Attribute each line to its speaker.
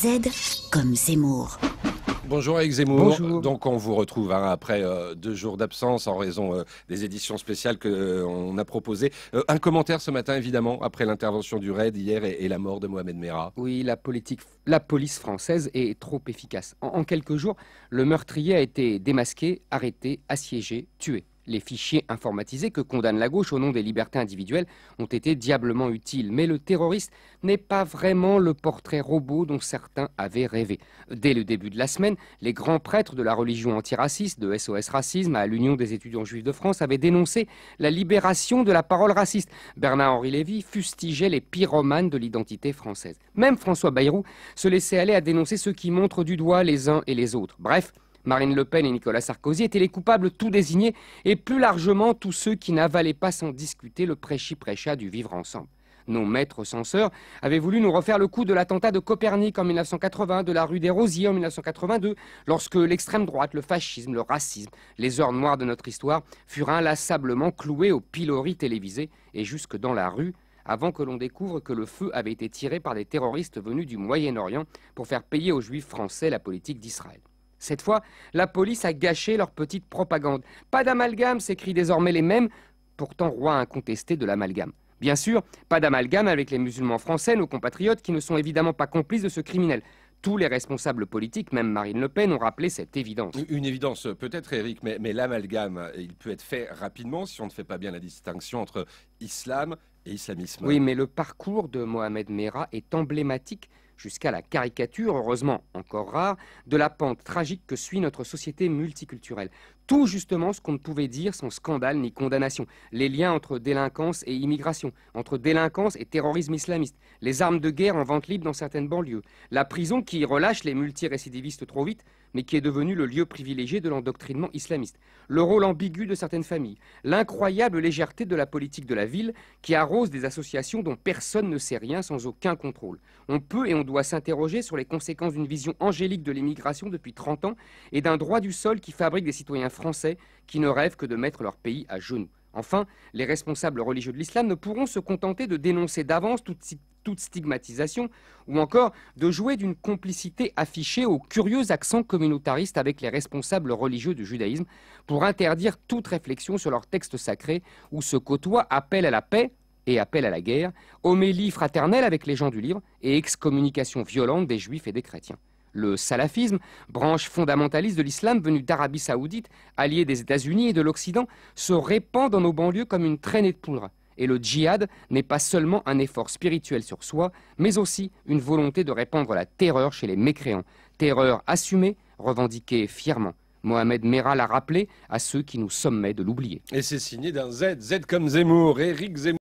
Speaker 1: Z comme Zemmour.
Speaker 2: Bonjour avec Zemmour.
Speaker 3: Bonjour.
Speaker 2: Donc on vous retrouve après 2 jours d'absence en raison des éditions spéciales qu'on a proposées. Un commentaire ce matin évidemment après l'intervention du RAID hier et la mort de Mohamed Merah.
Speaker 3: Oui, la police française est trop efficace. En quelques jours, le meurtrier a été démasqué, arrêté, assiégé, tué. Les fichiers informatisés que condamne la gauche au nom des libertés individuelles ont été diablement utiles. Mais le terroriste n'est pas vraiment le portrait robot dont certains avaient rêvé. Dès le début de la semaine, les grands prêtres de la religion antiraciste, de SOS Racisme à l'Union des étudiants juifs de France, avaient dénoncé la libération de la parole raciste. Bernard-Henri Lévy fustigeait les pyromanes de l'identité française. Même François Bayrou se laissait aller à dénoncer ceux qui montrent du doigt les uns et les autres. Bref, Marine Le Pen et Nicolas Sarkozy étaient les coupables tout désignés et plus largement tous ceux qui n'avalaient pas sans discuter le prêchi-prêcha du vivre ensemble. Nos maîtres censeurs avaient voulu nous refaire le coup de l'attentat de Copernic en 1980, de la rue des Rosiers en 1982, lorsque l'extrême droite, le fascisme, le racisme, les heures noires de notre histoire furent inlassablement cloués au pilori télévisé et jusque dans la rue, avant que l'on découvre que le feu avait été tiré par des terroristes venus du Moyen-Orient pour faire payer aux juifs français la politique d'Israël. Cette fois, la police a gâché leur petite propagande. Pas d'amalgame, s'écrient désormais les mêmes, pourtant rois incontestés de l'amalgame. Bien sûr, pas d'amalgame avec les musulmans français, nos compatriotes, qui ne sont évidemment pas complices de ce criminel. Tous les responsables politiques, même Marine Le Pen, ont rappelé cette évidence.
Speaker 2: Une évidence peut-être Eric, mais l'amalgame il peut être fait rapidement si on ne fait pas bien la distinction entre islam et islamisme.
Speaker 3: Oui, mais le parcours de Mohamed Merah est emblématique jusqu'à la caricature, heureusement encore rare, de la pente tragique que suit notre société multiculturelle. Tout justement ce qu'on ne pouvait dire sans scandale ni condamnation. Les liens entre délinquance et immigration, entre délinquance et terrorisme islamiste, les armes de guerre en vente libre dans certaines banlieues, la prison qui relâche les multirécidivistes trop vite, mais qui est devenue le lieu privilégié de l'endoctrinement islamiste, le rôle ambigu de certaines familles, l'incroyable légèreté de la politique de la ville qui arrose des associations dont personne ne sait rien sans aucun contrôle. On peut et on doit s'interroger sur les conséquences d'une vision angélique de l'immigration depuis 30 ans et d'un droit du sol qui fabrique des citoyens français qui ne rêvent que de mettre leur pays à genoux. Enfin, les responsables religieux de l'islam ne pourront se contenter de dénoncer d'avance toute stigmatisation ou encore de jouer d'une complicité affichée au curieux accent communautariste avec les responsables religieux du judaïsme pour interdire toute réflexion sur leurs textes sacrés où se côtoient appel à la paix et appel à la guerre, homélie fraternelle avec les gens du livre et excommunication violente des juifs et des chrétiens. Le salafisme, branche fondamentaliste de l'islam venue d'Arabie Saoudite, allié des États-Unis et de l'Occident, se répand dans nos banlieues comme une traînée de poudre. Et le djihad n'est pas seulement un effort spirituel sur soi, mais aussi une volonté de répandre la terreur chez les mécréants. Terreur assumée, revendiquée fièrement. Mohamed Merah l'a rappelé à ceux qui nous sommaient de l'oublier.
Speaker 2: Et c'est signé d'un Z comme Zemmour, Eric Zemmour.